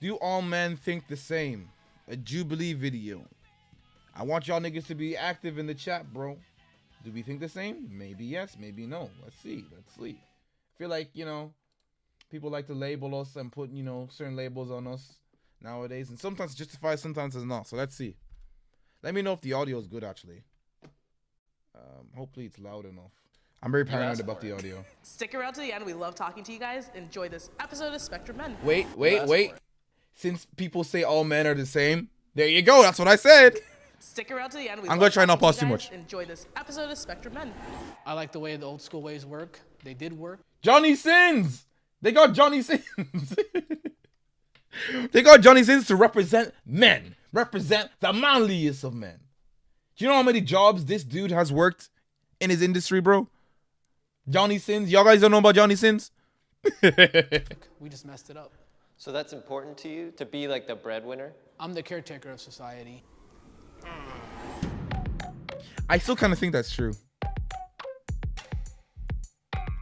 Do all men think the same? A Jubilee video. I want y'all niggas to be active in the chat, bro. Do we think the same? Maybe yes, maybe no. Let's see. I feel like, people like to label us and put, certain labels on us nowadays. And sometimes it's justified, sometimes it's not. So let's see. Let me know if the audio is good, actually. Hopefully it's loud enough. I'm very paranoid about the audio. Stick around to the end. We love talking to you guys. Enjoy this episode of Spectrum Men. Wait. Since people say all men are the same, there you go. That's what I said. Stick around to the end. I'm going to try not pause too much. Enjoy this episode of Spectrum Men. I like the way the old school ways work. They did work. Johnny Sins. They got Johnny Sins. They got Johnny Sins to represent men. Represent the manliest of men. Do you know how many jobs this dude has worked in his industry, bro? Johnny Sins. Y'all guys don't know about Johnny Sins? We just messed it up. So that's important to you, to be like the breadwinner? I'm the caretaker of society. I still kind of think that's true.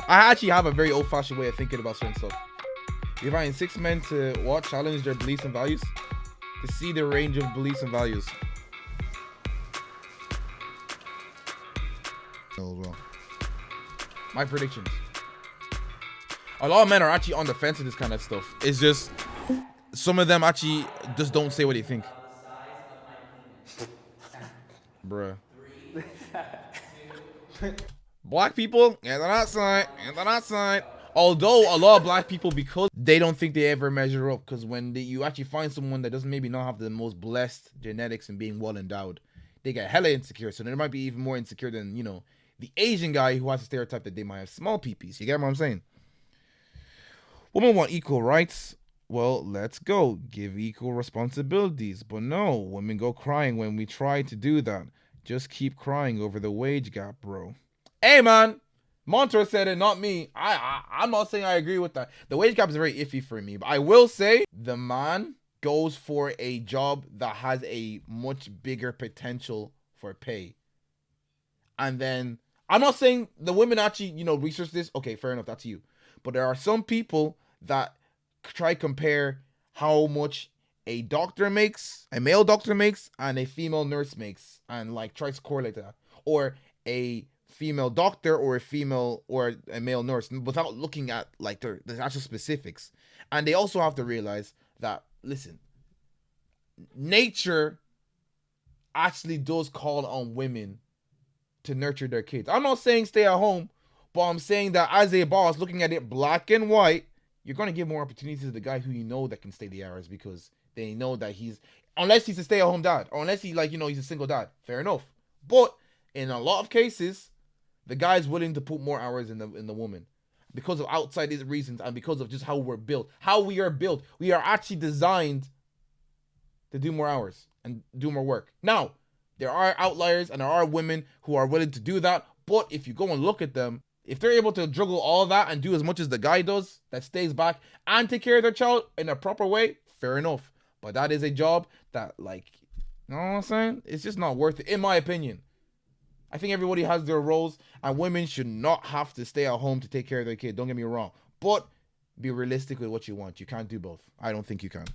I actually have a very old-fashioned way of thinking about certain stuff. You're inviting 6 men to challenge their beliefs and values, to see the range of beliefs and values. Well, my predictions. A lot of men are actually on the fence with this kind of stuff. It's just some of them actually just don't say what they think. Bruh. Black people, and they're outside. Although a lot of black people, because they don't think they ever measure up, because when you actually find someone that doesn't maybe not have the most blessed genetics and being well endowed, they get hella insecure. So they might be even more insecure than, the Asian guy who has a stereotype that they might have small peepees. You get what I'm saying? Women want equal rights. Well, let's go. Give equal responsibilities. But no, women go crying when we try to do that. Just keep crying over the wage gap, bro. Hey, man. Montour said it, not me. I'm not saying I agree with that. The wage gap is very iffy for me. But I will say the man goes for a job that has a much bigger potential for pay. And then, I'm not saying the women actually, research this. Okay, fair enough. That's you. But there are some people that try to compare how much a doctor makes, a male doctor makes, and a female nurse makes, and tries to correlate that. Or a female doctor or a male nurse without looking at the actual specifics. And they also have to realize that, listen, nature actually does call on women to nurture their kids. I'm not saying stay at home, but I'm saying that as a boss, looking at it black and white, you're going to give more opportunities to the guy who that can stay the hours, because they know that unless he's a stay-at-home dad, or unless he's a single dad, fair enough. But in a lot of cases, the guy's willing to put more hours in the woman because of outside these reasons and because of just how we're built. How we are built. We are actually designed to do more hours and do more work. Now, there are outliers and there are women who are willing to do that, but if you go and look at them, if they're able to juggle all that and do as much as the guy does, that stays back and take care of their child in a proper way, fair enough. But that is a job that, you know what I'm saying? It's just not worth it, in my opinion. I think everybody has their roles, and women should not have to stay at home to take care of their kid. Don't get me wrong. But be realistic with what you want. You can't do both. I don't think you can.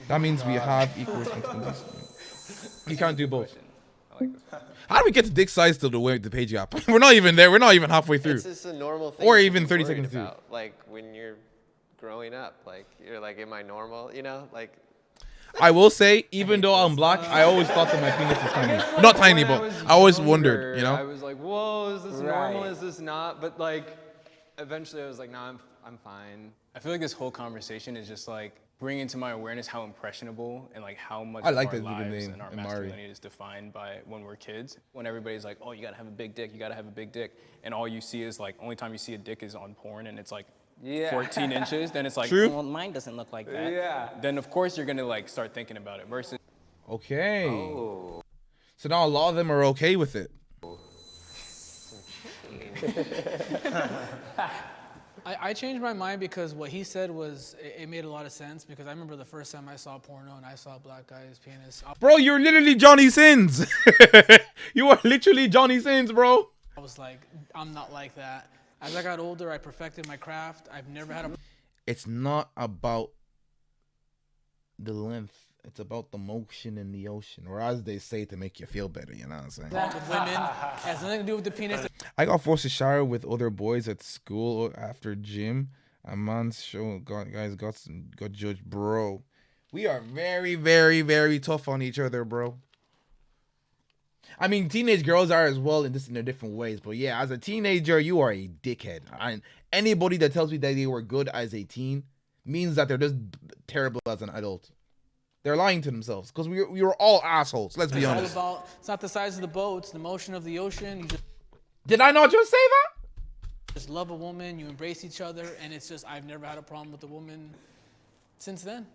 That means we have equal responsibilities. You can't do both. How do we get to dick size to the page gap? We're not even there. We're not even halfway through. It's just a normal thing. Or even 30 seconds through. When you're growing up, you're am I normal? I will say, even though I'm black, I always thought that my penis was tiny. Not tiny, but I always wondered, I was like, whoa, is this normal? Is this not? But eventually I was like, nah, I'm fine. I feel like this whole conversation is just bringing to my awareness how impressionable and how much I of like our that lives name, and our Amari. masculinity is defined by when we're kids. When everybody's like, oh, you gotta have a big dick, you gotta have a big dick. And all you see is only time you see a dick is on porn and it's 14 inches, then it's True. Well, mine doesn't look like that. Yeah. Then of course you're gonna start thinking about it versus. Okay. Oh. So now a lot of them are okay with it. I changed my mind because what he said it made a lot of sense, because I remember the first time I saw porno and I saw a black guy's penis. Bro, you're literally Johnny Sins. You are literally Johnny Sins, bro. I was like, I'm not like that. As I got older, I perfected my craft. I've never had a... It's not about the length. It's about the motion in the ocean, or as they say, to make you feel better. You know what I'm saying? With women has nothing to do with the penis. I got forced to shower with other boys at school after gym. A man's show got judged, bro. We are very, very, very tough on each other, bro. I mean, teenage girls are as well, in their different ways. But yeah, as a teenager, you are a dickhead. And anybody that tells me that they were good as a teen means that they're just terrible as an adult. They're lying to themselves because we were all assholes. Let's be honest. It's not the size of the boat; it's the motion of the ocean. You Did I not just say that? just love a woman, you embrace each other, and it's just I've never had a problem with a woman since then.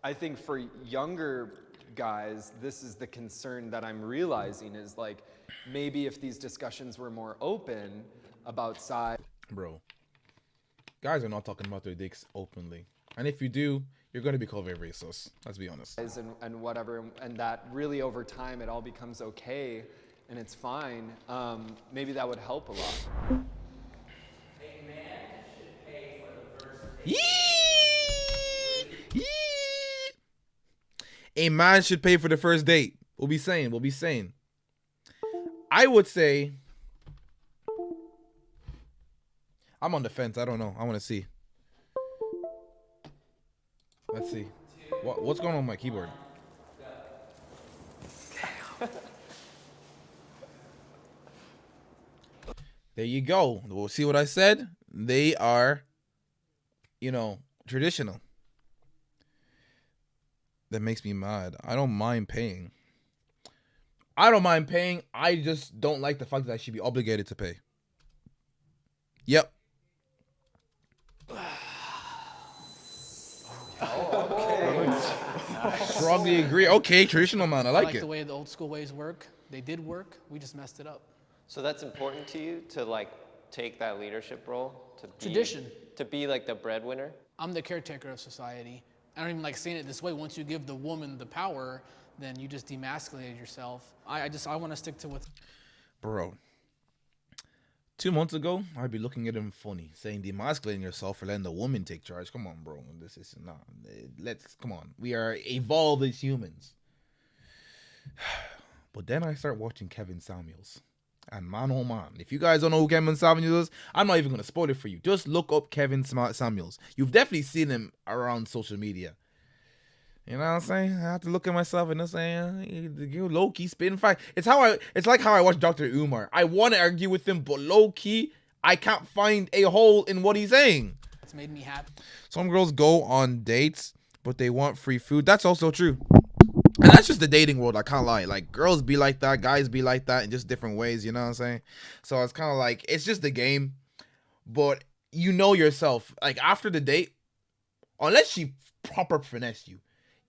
I think for younger guys, this is the concern that I'm realizing is like maybe if these discussions were more open about size. Bro, guys are not talking about their dicks openly. And if you do, you're going to be called very racist. Let's be honest. And whatever, and that really over time it all becomes okay and it's fine. Maybe that would help a lot. A man should pay for the first date. We'll be saying. I would say, I'm on the fence. I don't know. I want to see. Let's see. What's going on with my keyboard? There you go. We'll see what I said. They are, traditional. That makes me mad. I don't mind paying. I just don't like the fact that I should be obligated to pay. Yep. Strongly agree. Okay, traditional man. I like it. The way the old school ways work. They did work. We just messed it up. So that's important to you to like take that leadership role to be, Tradition. to be like the breadwinner. I'm the caretaker of society. I don't even like saying it this way. Once you give the woman the power, then you just demasculate yourself. I want to stick to what's. Bro. 2 months ago, I'd be looking at him funny, saying demasculating yourself for letting the woman take charge. Come on, bro. This is not. Come on. We are evolved as humans. But then I start watching Kevin Samuels. And man, oh man, if you guys don't know who Kevin Samuels is, I'm not even going to spoil it for you. Just look up Kevin Samuels. You've definitely seen him around social media. You know what I'm saying? I have to look at myself and just say, you low-key spitting fire. It's like how I watch Dr. Umar. I want to argue with him, but low-key, I can't find a hole in what he's saying. It's made me happy. Some girls go on dates, but they want free food. That's also true. And that's just the dating world, I can't lie. Like, girls be like that, guys be like that in just different ways, you know what I'm saying? So it's kind of like, it's just the game. But you know yourself. Like, after the date, unless she proper finessed you,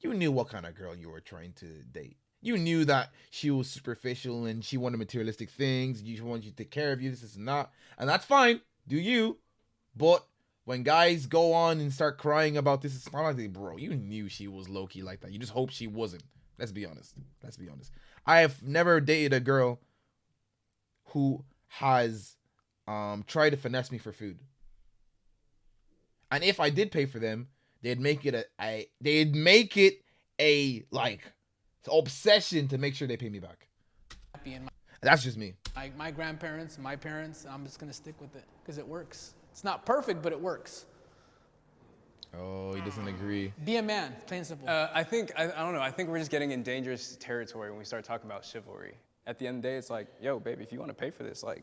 you knew what kind of girl you were trying to date. You knew that she was superficial and she wanted materialistic things. She wanted you to take care of you. This is not. And that's fine. Do you. But when guys go on and start crying about this, it's not like, bro, you knew she was low-key like that. You just hope she wasn't. Let's be honest. I have never dated a girl who has tried to finesse me for food. And if I did pay for them, they'd make it a obsession to make sure they pay me back. That's just me. My grandparents, my parents, I'm just gonna stick with it because it works. It's not perfect, but it works. Oh, he doesn't agree. Be a man, plain and simple. I don't know. I think we're just getting in dangerous territory when we start talking about chivalry. At the end of the day, it's like, yo, baby, if you want to pay for this, like,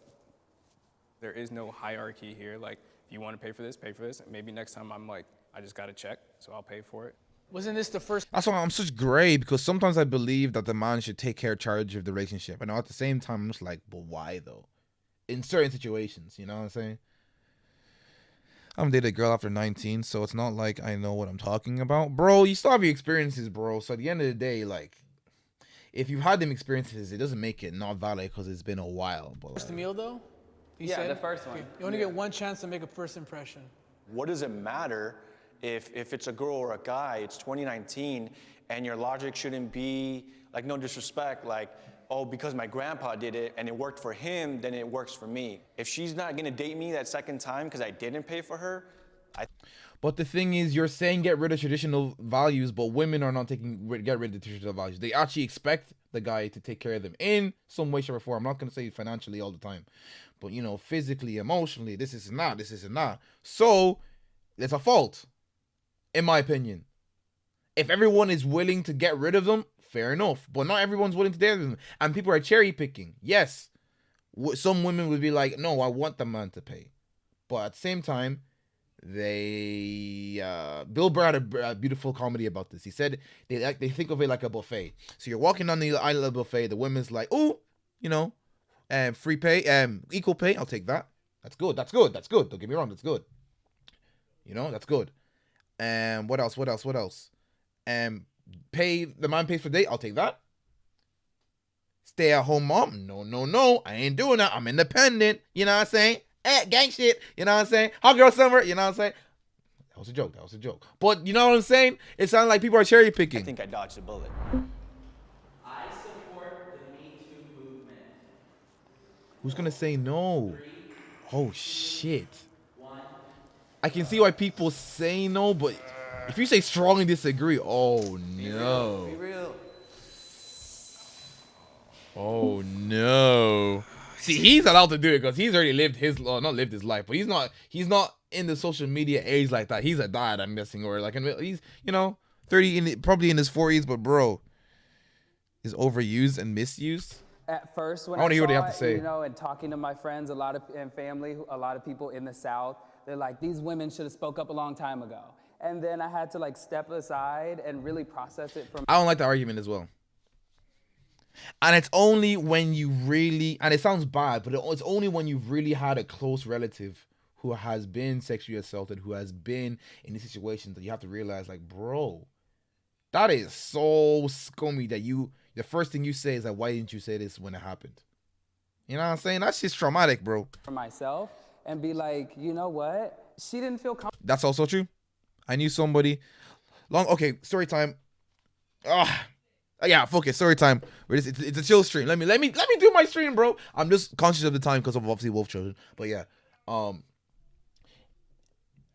there is no hierarchy here. Like, if you want to pay for this, pay for this. Maybe next time I'm like, I just got a check, so I'll pay for it. Wasn't this the first? That's why I'm such gray, because sometimes I believe that the man should take charge of the relationship. And at the same time, I'm just like, but why though? In certain situations, you know what I'm saying? I haven't dated a girl after 19, so it's not like I know what I'm talking about. Bro, you still have your experiences, bro. So at the end of the day, like, if you've had them experiences, it doesn't make it not valid because it's been a while. But First meal though? Yeah, said? the first one. Okay. You only get one chance to make a first impression. What does it matter if it's a girl or a guy? It's 2019, and your logic shouldn't be, like, no disrespect, like, oh, because my grandpa did it and it worked for him, then it works for me. If she's not gonna date me that second time because I didn't pay for her, But the thing is, you're saying get rid of traditional values, but women are not get rid of the traditional values. They actually expect the guy to take care of them in some way, shape, or form. I'm not going to say financially all the time, but you know, physically, emotionally, this is not. So it's a fault, in my opinion. If everyone is willing to get rid of them, fair enough. But not everyone's willing to get rid of them, and people are cherry picking. Yes, some women would be like, "No, I want the man to pay," but at the same time, Bill Burr had a beautiful comedy about this. He said they think of it like a buffet. So you're walking on the aisle of the buffet, the women's like, "Oh, you know, free pay, equal pay. I'll take that. That's good. Don't get me wrong, that's good. You know, that's good. What else? Pay the man pays for date. I'll take that. Stay at home mom. No, I ain't doing that. I'm independent. You know what I'm saying? Gang shit, you know what I'm saying? Hot girl summer, you know what I'm saying? That was a joke. But you know what I'm saying? It sounds like people are cherry picking. I think I dodged a bullet. I support the Me Too movement. Who's gonna say no? Oh shit. I can see why people say no, but if you say strongly disagree, oh no. Be real. Oh no. See, he's allowed to do it because he's already lived his not lived his life, but he's not in the social media age like that. He's a dad, I'm guessing, or like he's 30, probably in his 40s, but bro, is overused and misused. At first, when I wanna hear what they have to saw say. it, you know, and talking to my friends, and family, a lot of people in the South, they're like, these women should have spoke up a long time ago. And then I had to like step aside and really process it from. I don't like the argument as well. And it's only when you really, and it sounds bad, but it's only when you've really had a close relative who has been sexually assaulted, who has been in these situations, that you have to realize, like, bro, that is so scummy that the first thing you say is like, why didn't you say this when it happened? You know what I'm saying? That's just traumatic, bro. For myself and be like, you know what? She didn't feel comfortable. That's also true. I knew somebody okay, story time. Yeah, fuck it, story time. It's a chill stream. Let me do my stream, bro. I'm just conscious of the time because of obviously wolf children. But yeah, in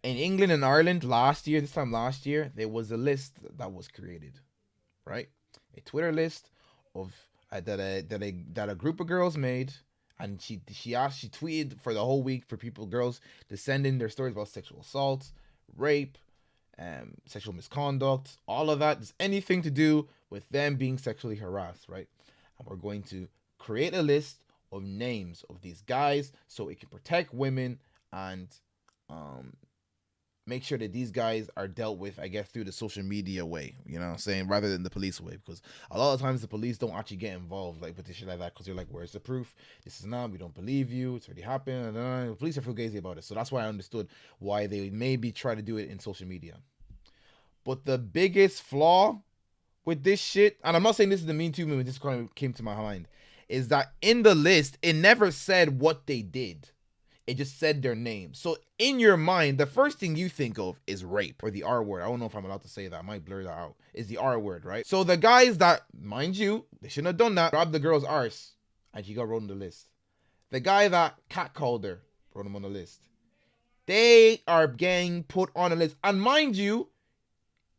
England and Ireland this time last year, there was a list that was created, right? A Twitter list of that a group of girls made, and she tweeted for the whole week for girls to send in their stories about sexual assault, rape, sexual misconduct, all of that. There's anything to do with them being sexually harassed, right? And we're going to create a list of names of these guys so it can protect women and make sure that these guys are dealt with, I guess, through the social media way, you know what I'm saying, rather than the police way, because a lot of times the police don't actually get involved like with this shit like that, because they're like, where's the proof? This is not, we don't believe you, it's already happened, and the police are fugazi about it. So that's why I understood why they maybe try to do it in social media. But the biggest flaw with this shit, and I'm not saying this is the Me Too movement, this kind of came to my mind, is that in the list, it never said what they did. It just said their name. So in your mind, the first thing you think of is rape, or the R word. I don't know if I'm allowed to say that. I might blur that out. Is the R word, right? So the guys that, mind you, they shouldn't have done that, grabbed the girl's arse, and she got wrote on the list. The guy that catcalled her, wrote him on the list. They are getting put on a list. And mind you,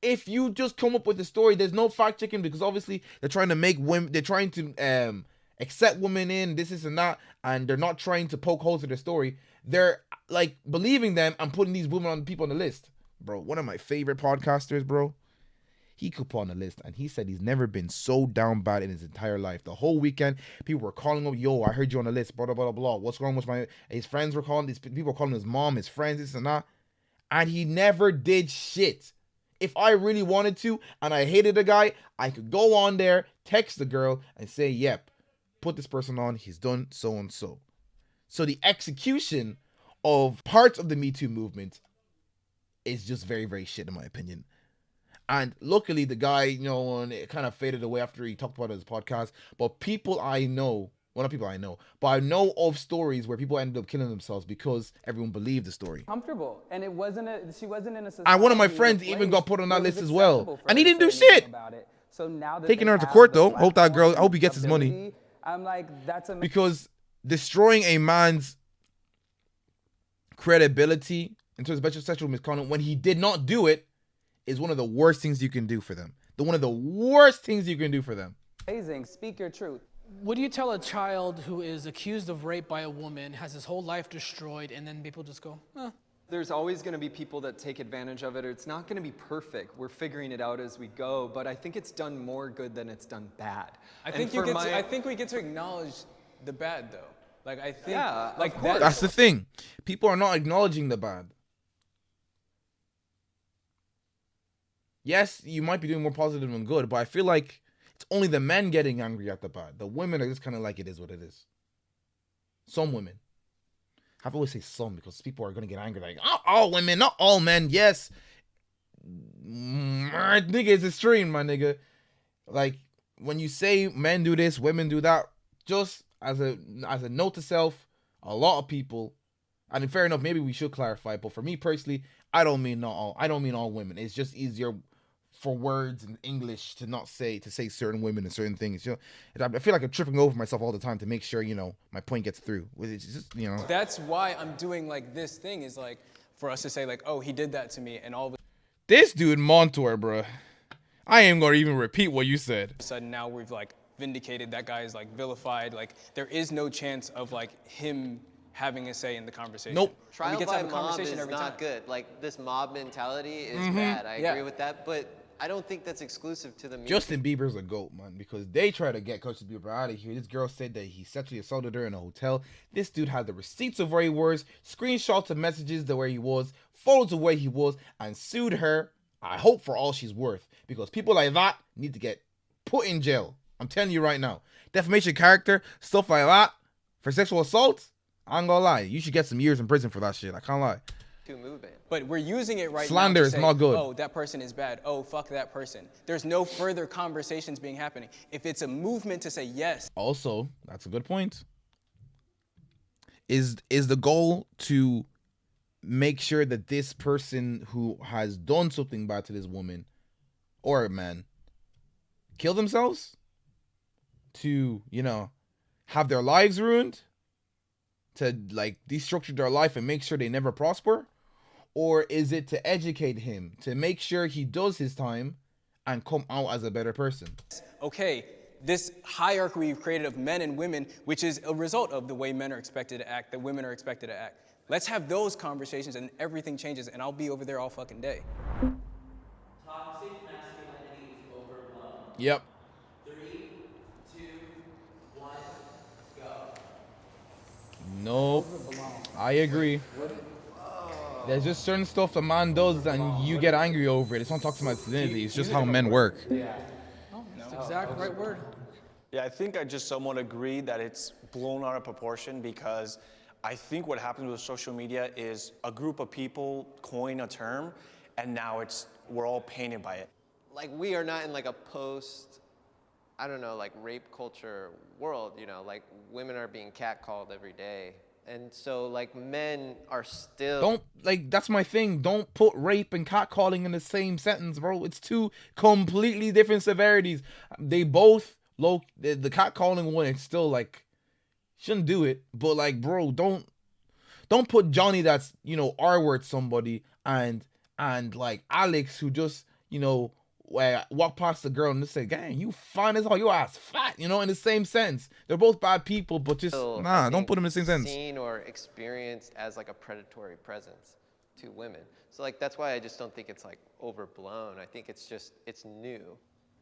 if you just come up with the story, there's no fact checking, because obviously they're trying to make women, they're trying to accept women in, this and that, and they're not trying to poke holes in their story. They're like believing them and putting these women on people on the list. Bro, one of my favorite podcasters, bro, he could put on the list, and he said he's never been so down bad in his entire life. The whole weekend, people were calling him, yo, I heard you on the list, blah, blah, blah, blah. What's wrong with his friends were calling, these people were calling his mom, his friends, this and that. And he never did shit. If I really wanted to, and I hated the guy, I could go on there, text the girl, and say, yep, put this person on, he's done so and so. So the execution of parts of the Me Too movement is just very, very shit in my opinion. And luckily the guy, you know, and it kind of faded away after he talked about it in his podcast. But people I know, well, not people I know, but I know of stories where people ended up killing themselves because everyone believed the story. Comfortable, and she wasn't in a society. And one of my friends even got put on that list as well, and he didn't do to say shit. about it. So now that Taking they her to have court the though. Hope that girl. I platform, hope he gets his money. ability, I'm like, that's amazing. Because destroying a man's credibility in terms of sexual misconduct, when he did not do it, is one of the worst things you can do for them. One of the worst things you can do for them. Amazing. Speak your truth. What do you tell a child who is accused of rape by a woman, has his whole life destroyed, and then people just go, There's always going to be people that take advantage of it. It's not going to be perfect. We're figuring it out as we go, but I think it's done more good than it's done bad. I think we get to acknowledge the bad though. Like I think like That's the thing. People are not acknowledging the bad. Yes, you might be doing more positive than good, but I feel like it's only the men getting angry at the bad. The women are just kind of like, it is what it is. Some women. I have to always say some because people are going to get angry. Like, not all women, not all men. Yes. Nigga, it's extreme, my nigga. Like, when you say men do this, women do that, just as a note to self, a lot of people, and fair enough, maybe we should clarify, but for me personally, I don't mean all women. It's just easier for words in English to say certain women and certain things. You know, I feel like I'm tripping over myself all the time to make sure, you know, my point gets through. It's just, you know. That's why I'm doing like this thing is like for us to say like, oh, he did that to me, and all of a This dude Montour, bro. I ain't gonna even repeat what you said. sudden now we've like vindicated that guy is like vilified. Like there is no chance of like him having a say in the conversation. Nope. We Trial get to by have a mob conversation is every not time. good. Like this mob mentality is bad. I agree with that, but I don't think that's exclusive to the music. Justin Bieber's a goat, man, because they try to get Justin Bieber out of here. This girl said that he sexually assaulted her in a hotel. This dude had the receipts of where he was, screenshots of messages to where he was, photos of where he was, and sued her. I hope for all she's worth, because people like that need to get put in jail. I'm telling you right now. Defamation of character, stuff like that, for sexual assault, I ain't gonna lie. You should get some years in prison for that shit. I can't lie. movement. But we're using it right Slander now to is say, not good. oh, that person is bad. Oh, fuck that person. There's no further conversations being happening. If it's a movement to say yes. Also, that's a good point. Is the goal to make sure that this person who has done something bad to this woman or a man kill themselves? To, you know, have their lives ruined? To, like, destructure their life and make sure they never prosper? Or is it to educate him, to make sure he does his time and come out as a better person? Okay, this hierarchy we've created of men and women, which is a result of the way men are expected to act, that women are expected to act. Let's have those conversations and everything changes, and I'll be over there all fucking day. Toxic masculinity is overblown. Yep. 3, 2, 1, go. Nope. I agree. There's just certain stuff a man does and you get angry over it. It's not toxic masculinity. It's just how men work. That's the exact right word. Yeah, I think I just somewhat agree that it's blown out of proportion because I think what happens with social media is a group of people coin a term and now we're all painted by it. Like we are not in like a post, I don't know, like rape culture world, you know, like women are being catcalled every day. And so like men are still Don't, like, that's my thing. Don't put rape and catcalling in the same sentence, bro. It's two completely different severities. They both low. The catcalling one, it's still like, shouldn't do it. But like, bro, don't put Johnny that's, you know, R-word somebody and like Alex who just, you know, walk past the girl and just say, "Gang, you fine as hell, your ass fat," you know, in the same sense. They're both bad people, but just don't put them in the same sense. Seen or experienced as like a predatory presence to women. So like that's why I just don't think it's like overblown. I think it's new.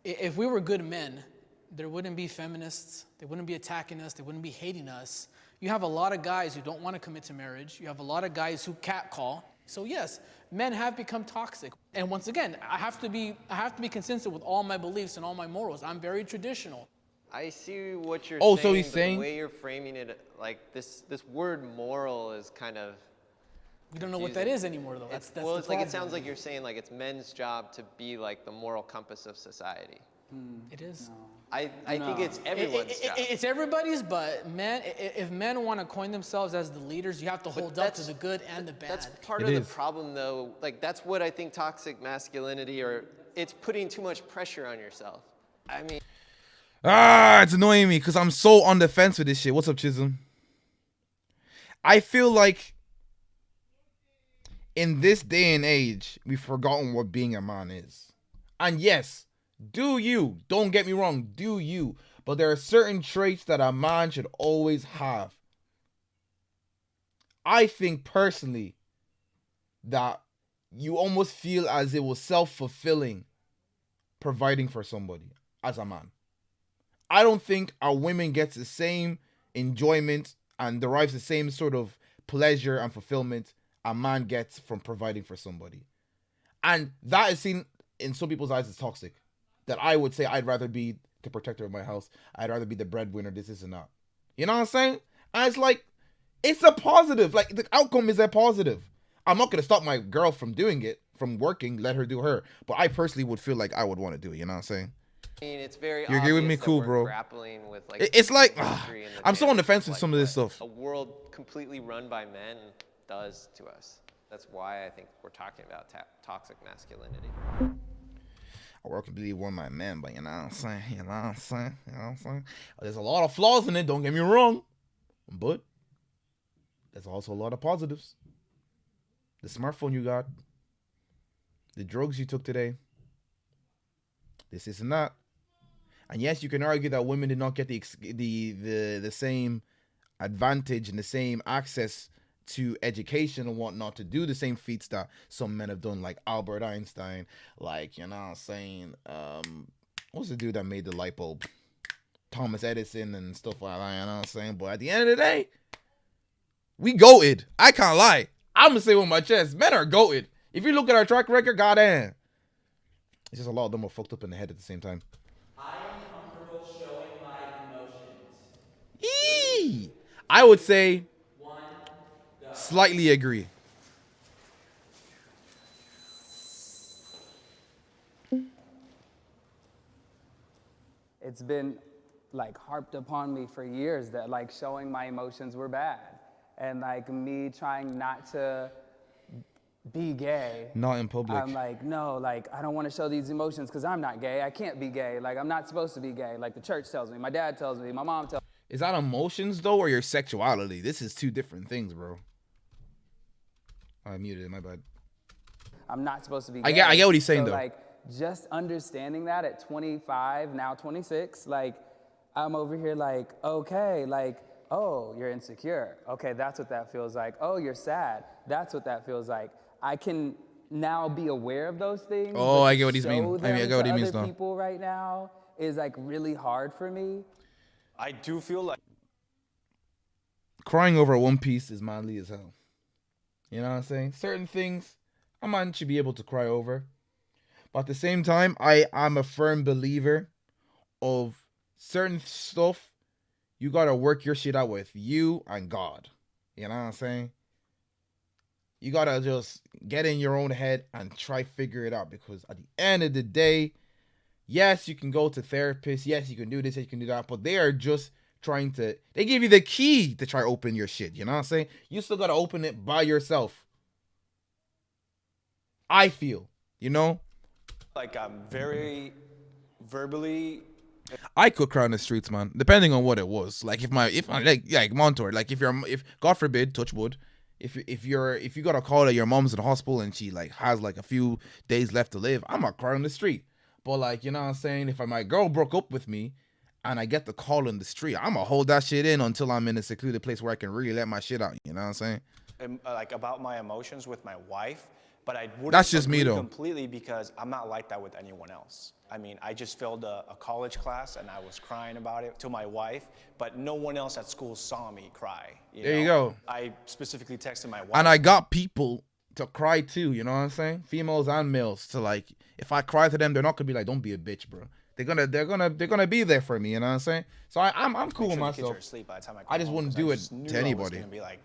If we were good men, there wouldn't be feminists. They wouldn't be attacking us. They wouldn't be hating us. You have a lot of guys who don't want to commit to marriage. You have a lot of guys who catcall. So yes, men have become toxic. And once again, I have to be consistent with all my beliefs and all my morals. I'm very traditional. I see what you're Oh, saying. so he's but saying- the way you're framing it, like this word moral is kind of. We don't know what that is anymore, though. That's Well, the it's like it problem. sounds like you're saying like it's men's job to be like the moral compass of society. It is. I think it's everyone's job. It's everybody's, but men, if men want to coin themselves as the leaders, you have to hold up to the good and the bad. That's part It of is. the problem, though. Like that's what I think toxic masculinity, or it's putting too much pressure on yourself. I mean, It's annoying me because I'm so on the fence with this shit. What's up, Chisholm? I feel like in this day and age, we've forgotten what being a man is. And yes, do you. Don't get me wrong, do you. But there are certain traits that a man should always have. I think personally that you almost feel as it was self-fulfilling providing for somebody as a man. I don't think our women gets the same enjoyment and derives the same sort of pleasure and fulfillment a man gets from providing for somebody. And that is seen in some people's eyes as toxic. That I would say I'd rather be the protector of my house. I'd rather be the breadwinner, this and that. You know what I'm saying? And it's like, it's a positive. Like, the outcome is a positive. I'm not going to stop my girl from doing it, from working, let her do her. But I personally would feel like I would want to do it, you know what I'm saying? I mean, it's very You agree with obvious me? that Cool, we're bro. grappling with like It's like, history and the I'm so on the fence damage with like some of this what stuff. A world completely run by men does to us. That's why I think we're talking about toxic masculinity. I work completely one my man, but you know what I'm saying? You know what I'm saying? You know what I'm saying? There's a lot of flaws in it, don't get me wrong. But there's also a lot of positives. The smartphone you got, the drugs you took today, this and that. And yes, you can argue that women did not get the same advantage and the same access to education and whatnot to do the same feats that some men have done, like Albert Einstein, like, you know what I'm saying, what's the dude that made the light bulb? Thomas Edison and stuff like that, you know what I'm saying? But at the end of the day, we goated. I can't lie. I'm gonna say with my chest, men are goated. If you look at our track record, goddamn. It's just a lot of them are fucked up in the head at the same time. I am comfortable showing my emotions. Eee! I would say One, go. slightly agree. It's been like harped upon me for years that like showing my emotions were bad. And like me trying not to be gay. Not in public. I'm like, no, like I don't want to show these emotions because I'm not gay. I can't be gay. Like I'm not supposed to be gay. Like the church tells me, my dad tells me, my mom tells me. Is that emotions though, or your sexuality? This is two different things, bro. I muted it, my bad. I'm not supposed to be I gay. get what he's saying, So, though. like, just understanding that at 25, now 26, like, I'm over here like, okay, like, oh, you're insecure. Okay, that's what that feels like. Oh, you're sad. That's what that feels like. I can now be aware of those things. Oh, but I to get what he's mean. show I get them what he to means other now. people right now is like really hard for me. I do feel like Crying over One Piece is manly as hell. You know what I'm saying? Certain things a man should be able to cry over. But at the same time, I'm a firm believer of certain stuff you gotta work your shit out with you and God. You know what I'm saying? You gotta just get in your own head and try figure it out, because at the end of the day, yes, you can go to therapists, yes, you can do this, you can do that, but they are just trying to, they give you the key to try open your shit. You know what I'm saying? You still gotta open it by yourself. I feel, you know? like I'm very verbally. I could cry on the streets, man. Depending on what it was. Like if I like Montour, like if God forbid, touch wood, if you got a call that your mom's in the hospital and she like has like a few days left to live, I'm not crying on the street. But like, you know what I'm saying? If my girl broke up with me and I get the call in the street, I'm gonna hold that shit in until I'm in a secluded place where I can really let my shit out. You know what I'm saying? Like about my emotions with my wife, but I wouldn't That's just me, agree though. completely because I'm not like that with anyone else. I mean, I just failed a college class and I was crying about it to my wife, but no one else at school saw me cry. There you go. I specifically texted my wife. And I got people to cry too, you know what I'm saying? Females and males to like, if I cry to them, they're not gonna be like, don't be a bitch, bro. They're gonna be there for me, you know what I'm saying? So I'm cool with Make sure the kids myself. are asleep by the time I come I just home, wouldn't 'cause do I it just knew to I was anybody. gonna be like,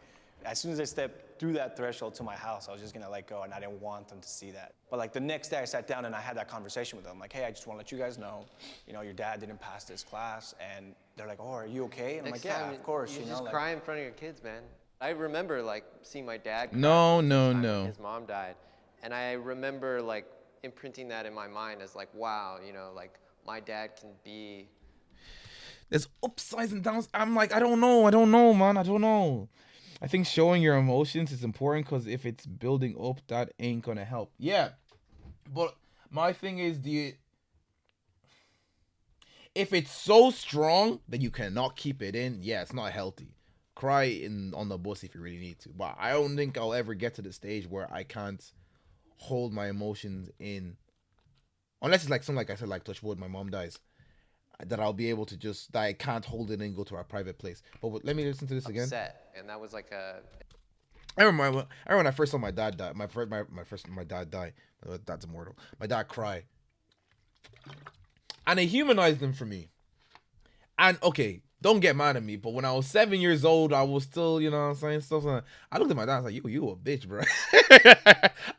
as soon as I stepped through that threshold to my house, I was just gonna let go, and I didn't want them to see that. But like the next day, I sat down and I had that conversation with them. Like, hey, I just want to let you guys know, your dad didn't pass this class, and they're like, oh, are you okay? And I'm Next like, yeah, time, of course. You You just know, like, cry in front of your kids, man. I remember like seeing my dad cry No, the no, first time no. when his mom died, and I remember like imprinting that in my mind as like, wow, like my dad can be. There's upsides and downs. I'm like, I don't know, man. I don't know. I think showing your emotions is important because if it's building up, that ain't gonna help. Yeah, but my thing is if it's so strong that you cannot keep it in, yeah, it's not healthy. Cry on the bus if you really need to, but I don't think I'll ever get to the stage where I can't hold my emotions in, unless it's like something like I said, like touch wood, my mom dies, that I'll be able to just that I can't hold it in and go to our private place. But let me listen to this again. Upset, and that was like a. I remember when I first saw my dad die. My dad died. Dad's immortal. My dad cried, and it humanized him for me. And okay, don't get mad at me, but when I was 7 years old, I was still, you know what I'm saying, stuff. I looked at my dad, I was like, you a bitch, bro.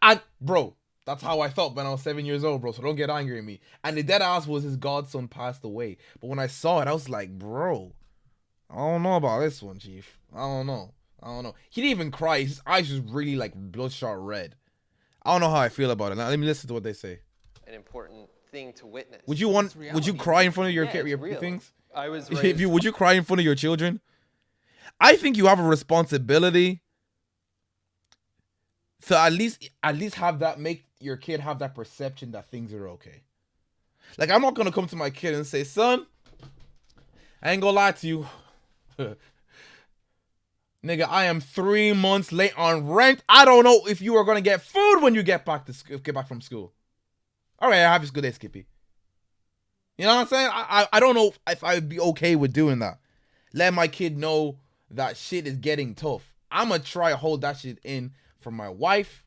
And bro, that's how I felt when I was 7 years old, bro. So don't get angry at me. And the dead ass was his godson passed away. But when I saw it, I was like, bro, I don't know about this one, Chief. I don't know. He didn't even cry. His eyes was really like bloodshot red. I don't know how I feel about it. Now let me listen to what they say. An important thing to witness. Would you cry in front of your things? I was Would you cry in front of your children? I think you have a responsibility to at least have that, make your kid have that perception that things are okay. Like, I'm not gonna come to my kid and say, son, I ain't gonna lie to you. Nigga, I am 3 months late on rent. I don't know if you are gonna get food when you get back from school. All right, have a good day, Skippy. You know what I'm saying? I don't know if I would be okay with doing that. Let my kid know that shit is getting tough. I'm gonna try to hold that shit in for my wife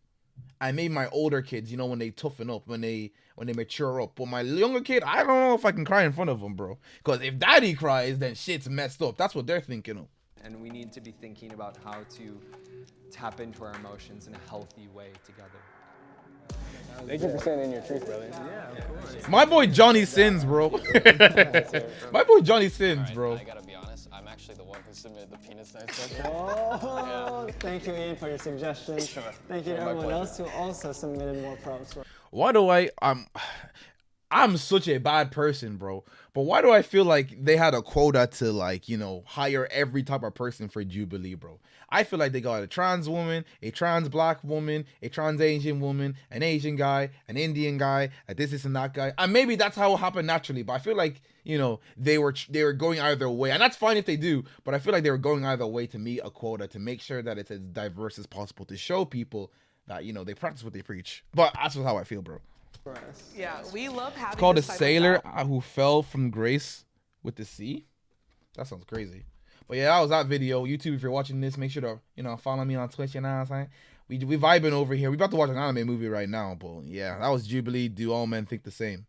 and maybe my older kids, you know, when they toughen up, when they mature up. But my younger kid, I don't know if I can cry in front of them, bro. Because if daddy cries, then shit's messed up. That's what they're thinking of. And we need to be thinking about how to tap into our emotions in a healthy way together. Thank you for saying in your truth, brother. Yeah, of course. My boy Johnny sins, bro. My boy Johnny sins, bro. I gotta be honest, I'm actually the one who submitted the penis size question. Oh, thank you, Ian, for your suggestion. Sure. Thank you to everyone else who also submitted more prompts. Why do I'm such a bad person, bro. But why do I feel like they had a quota to, like, you know, hire every type of person for Jubilee, bro? I feel like they got a trans woman, a trans black woman, a trans Asian woman, an Asian guy, an Indian guy, a this and that guy. And maybe that's how it happened naturally. But I feel like, you know, they were going either way. And that's fine if they do. But I feel like they were going either way to meet a quota, to make sure that it's as diverse as possible, to show people that, you know, they practice what they preach. But that's how I feel, bro. Yeah, we love having. It's called a this type of sailor talk. who fell from grace with the sea. That sounds crazy. But yeah, that was that video. YouTube, if you're watching this, make sure to, you know, follow me on Twitch. You know what I'm saying? We vibing over here. We about to watch an anime movie right now. But yeah, that was Jubilee. Do all men think the same?